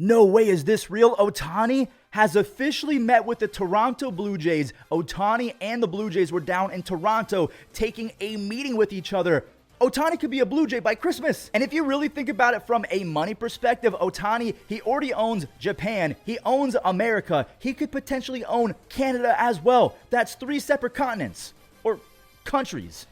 No way, is this real? Ōtani has officially met with the Toronto Blue Jays. Ōtani and the Blue Jays were down in Toronto taking a meeting with each other. Ōtani could be a Blue Jay by Christmas. And if you really think about it from a money perspective, Ōtani, he already owns Japan. He owns America. He could potentially own Canada as well. That's 3 separate continents or countries.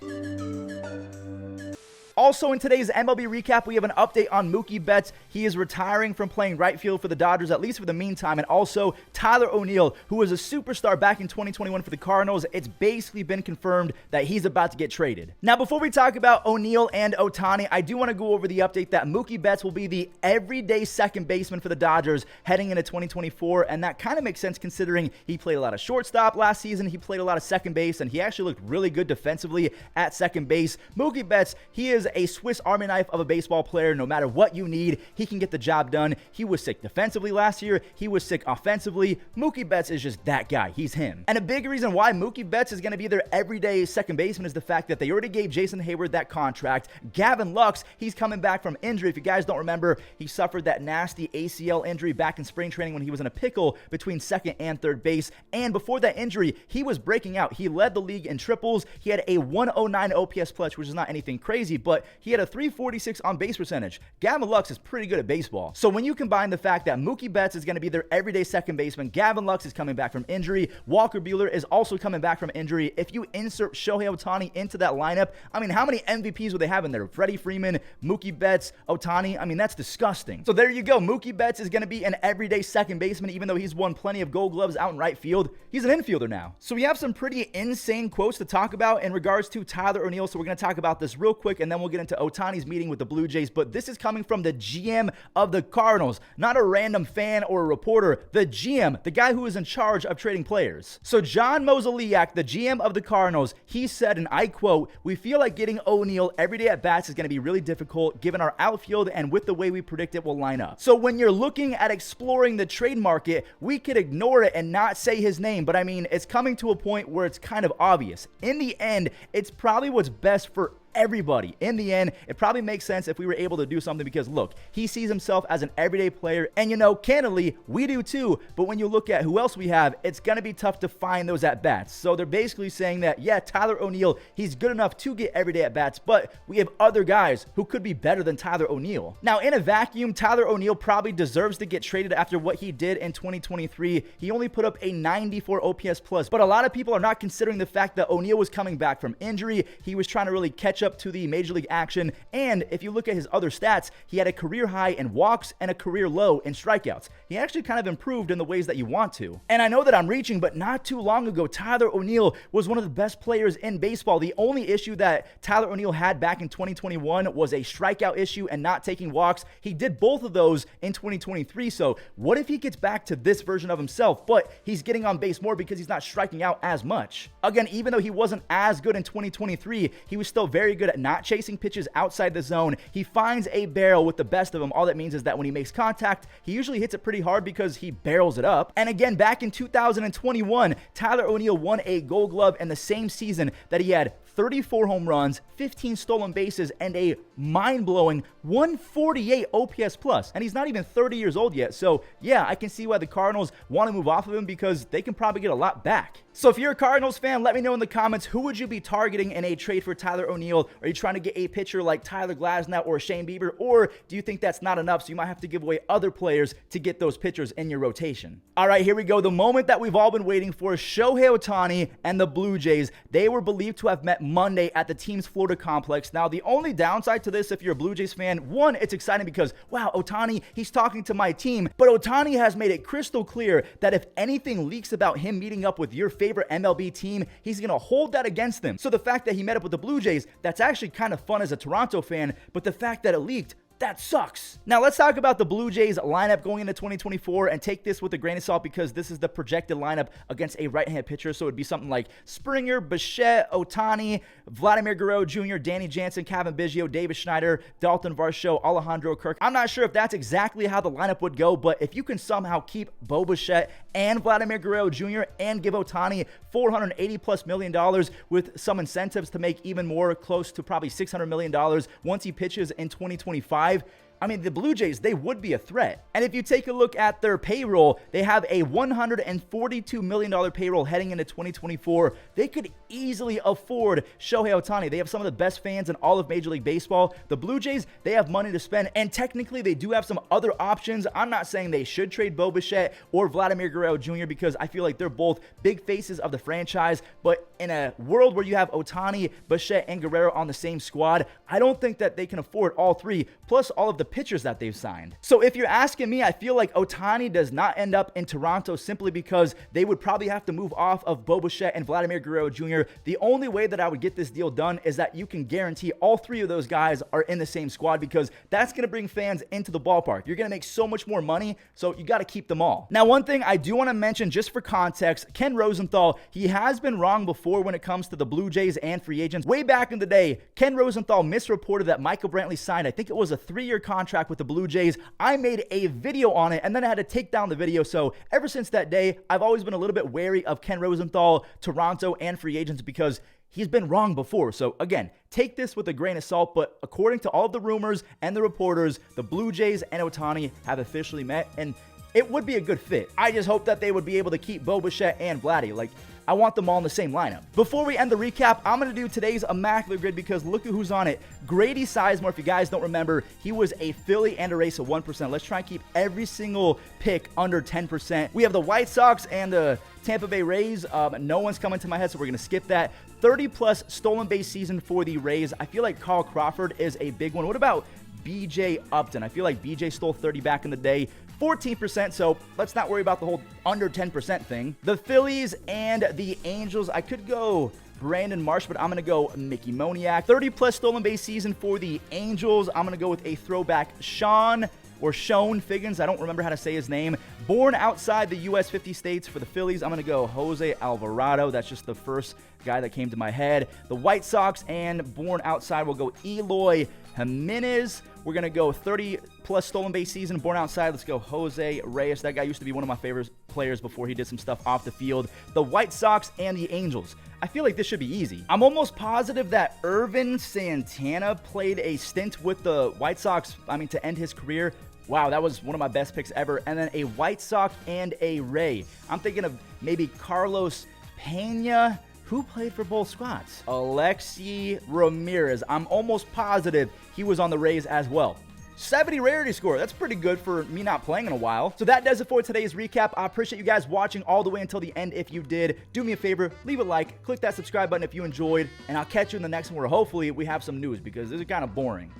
Also, in today's MLB Recap, we have an update on Mookie Betts. He is retiring from playing right field for the Dodgers, at least for the meantime. And also, Tyler O'Neill, who was a superstar back in 2021 for the Cardinals, it's basically been confirmed that he's about to get traded. Now, before we talk about O'Neill and Ōtani, I do want to go over the update that Mookie Betts will be the everyday second baseman for the Dodgers heading into 2024. And that kind of makes sense considering he played a lot of shortstop last season. He played a lot of second base, and he actually looked really good defensively at second base. Mookie Betts, he is a Swiss Army knife of a baseball player. No matter what you need, he can get the job done. He was sick defensively last year. He was sick offensively. Mookie Betts is just that guy. He's him. And a big reason why Mookie Betts is going to be their everyday second baseman is the fact that they already gave Jason Hayward that contract. Gavin Lux, he's coming back from injury. If you guys don't remember, he suffered that nasty ACL injury back in spring training when he was in a pickle between second and third base. And before that injury, he was breaking out. He led the league in triples. He had a 109 OPS plus, which is not anything crazy, but he had a 346 on base percentage. Gavin Lux is pretty good at baseball. So when you combine the fact that Mookie Betts is going to be their everyday second baseman, Gavin Lux is coming back from injury, Walker Buehler is also coming back from injury. If you insert Shohei Ohtani into that lineup, I mean, how many MVPs would they have in there? Freddie Freeman, Mookie Betts, Ōtani. I mean, that's disgusting. So there you go. Mookie Betts is going to be an everyday second baseman, even though he's won plenty of Gold Gloves out in right field. He's an infielder now. So we have some pretty insane quotes to talk about in regards to Tyler O'Neill. So we're going to talk about this real quick, and then we'll get into Ōtani's meeting with the Blue Jays. But this is coming from the GM of the Cardinals, not a random fan or a reporter. The GM, the guy who is in charge of trading players. So John Mozeliak, the GM of the Cardinals, he said, and I quote, "We feel like getting O'Neill every day at bats is going to be really difficult given our outfield and with the way we predict it will line up." So when you're looking at exploring the trade market, we could ignore it and not say his name, but I mean, it's coming to a point where it's kind of obvious. In the end, it's probably what's best for everybody. In the end, it probably makes sense if we were able to do something because, look, he sees himself as an everyday player, and you know, candidly, we do too, but when you look at who else we have, it's going to be tough to find those at-bats. So they're basically saying that, yeah, Tyler O'Neill, he's good enough to get everyday at-bats, but we have other guys who could be better than Tyler O'Neill. Now, in a vacuum, Tyler O'Neill probably deserves to get traded after what he did in 2023. He only put up a 94 OPS plus, but a lot of people are not considering the fact that O'Neill was coming back from injury. He was trying to really catch up to the major league action, and if you look at his other stats, he had a career high in walks and a career low in strikeouts. He actually kind of improved in the ways that you want to. And I know that I'm reaching, but not too long ago, Tyler O'Neill was one of the best players in baseball. The only issue that Tyler O'Neill had back in 2021 was a strikeout issue and not taking walks. He did both of those in 2023, so what if he gets back to this version of himself, but he's getting on base more because he's not striking out as much? Again, even though he wasn't as good in 2023, he was still very good at not chasing pitches outside the zone. He finds a barrel with the best of them. All that means is that when he makes contact, he usually hits it pretty hard because he barrels it up. And again, back in 2021, Tyler O'Neill won a Gold Glove in the same season that he had 34 home runs, 15 stolen bases, and a mind-blowing 148 OPS plus. And he's not even 30 years old yet. So yeah, I can see why the Cardinals want to move off of him because they can probably get a lot back. So if you're a Cardinals fan, let me know in the comments, who would you be targeting in a trade for Tyler O'Neill? Are you trying to get a pitcher like Tyler Glasnow or Shane Bieber? Or do you think that's not enough, so you might have to give away other players to get those pitchers in your rotation? All right, here we go. The moment that we've all been waiting for. Shohei Ohtani and the Blue Jays. They were believed to have met Monday at the team's Florida complex. Now, the only downside to this, if you're a Blue Jays fan, one, it's exciting because, wow, Ōtani, he's talking to my team. But Ōtani has made it crystal clear that if anything leaks about him meeting up with your favorite MLB team, he's going to hold that against them. So the fact that he met up with the Blue Jays, that's actually kind of fun as a Toronto fan, but the fact that it leaked, that sucks. Now let's talk about the Blue Jays lineup going into 2024 and take this with a grain of salt because this is the projected lineup against a right-hand pitcher. So it'd be something like Springer, Bichette, Ōtani, Vladimir Guerrero Jr., Danny Jansen, Kevin Biggio, David Schneider, Dalton Varsho, Alejandro Kirk. I'm not sure if that's exactly how the lineup would go, but if you can somehow keep Bo Bichette and Vladimir Guerrero Jr. and give Ōtani $480+ million with some incentives to make even more, close to probably $600 million once he pitches in 2025, I mean, the Blue Jays, they would be a threat. And if you take a look at their payroll, they have a $142 million payroll heading into 2024. They could easily afford Shohei Ohtani. They have some of the best fans in all of Major League Baseball. The Blue Jays, they have money to spend, and technically they do have some other options. I'm not saying they should trade Bo Bichette or Vladimir Guerrero Jr. because I feel like they're both big faces of the franchise, but in a world where you have Ohtani, Bichette, and Guerrero on the same squad, I don't think that they can afford all three, plus all of the pitchers that they've signed. So if you're asking me, I feel like Ohtani does not end up in Toronto simply because they would probably have to move off of Bo Bichette and Vladimir Guerrero Jr. The only way that I would get this deal done is that you can guarantee all three of those guys are in the same squad, because that's going to bring fans into the ballpark. You're going to make so much more money, so you got to keep them all. Now, one thing I do want to mention just for context, Ken Rosenthal, he has been wrong before when it comes to the Blue Jays and free agents. Way back in the day, Ken Rosenthal misreported that Michael Brantley signed, I think it was a 3-year contract with the Blue Jays. I made a video on it, and then I had to take down the video. So ever since that day, I've always been a little bit wary of Ken Rosenthal, Toronto, and free agents because he's been wrong before. So again, take this with a grain of salt, but according to all of the rumors and the reporters, the Blue Jays and Ohtani have officially met, and it would be a good fit. I just hope that they would be able to keep Bo Bichette and Vladdy. Like, I want them all in the same lineup. Before we end the recap, I'm going to do today's Immaculate Grid because look at who's on it. Grady Sizemore, if you guys don't remember, he was a Philly and a Rays of 1%. Let's try and keep every single pick under 10%. We have the White Sox and the Tampa Bay Rays. No one's coming to my head, so we're going to skip that. 30-plus stolen base season for the Rays. I feel like Carl Crawford is a big one. What about BJ Upton? I feel like BJ stole 30 back in the day. 14%, so let's not worry about the whole under 10% thing. The Phillies and the Angels, I could go Brandon Marsh, but I'm going to go Mickey Moniak. 30-plus stolen base season for the Angels. I'm going to go with a throwback Shone Figgins. I don't remember how to say his name. Born outside the U.S. 50 states for the Phillies, I'm going to go Jose Alvarado. That's just the first guy that came to my head. The White Sox and born outside, we'll go Eloy Jimenez. We're going to go 30-plus stolen base season, born outside. Let's go Jose Reyes. That guy used to be one of my favorite players before he did some stuff off the field. The White Sox and the Angels. I feel like this should be easy. I'm almost positive that Irvin Santana played a stint with the White Sox, to end his career. Wow, that was one of my best picks ever. And then a White Sox and a Ray. I'm thinking of maybe Carlos Pena. Who played for both squads? Alexi Ramirez. I'm almost positive he was on the Rays as well. 70 rarity score. That's pretty good for me not playing in a while. So that does it for today's recap. I appreciate you guys watching all the way until the end. If you did, do me a favor, leave a like, click that subscribe button if you enjoyed, and I'll catch you in the next one where hopefully we have some news because this is kind of boring.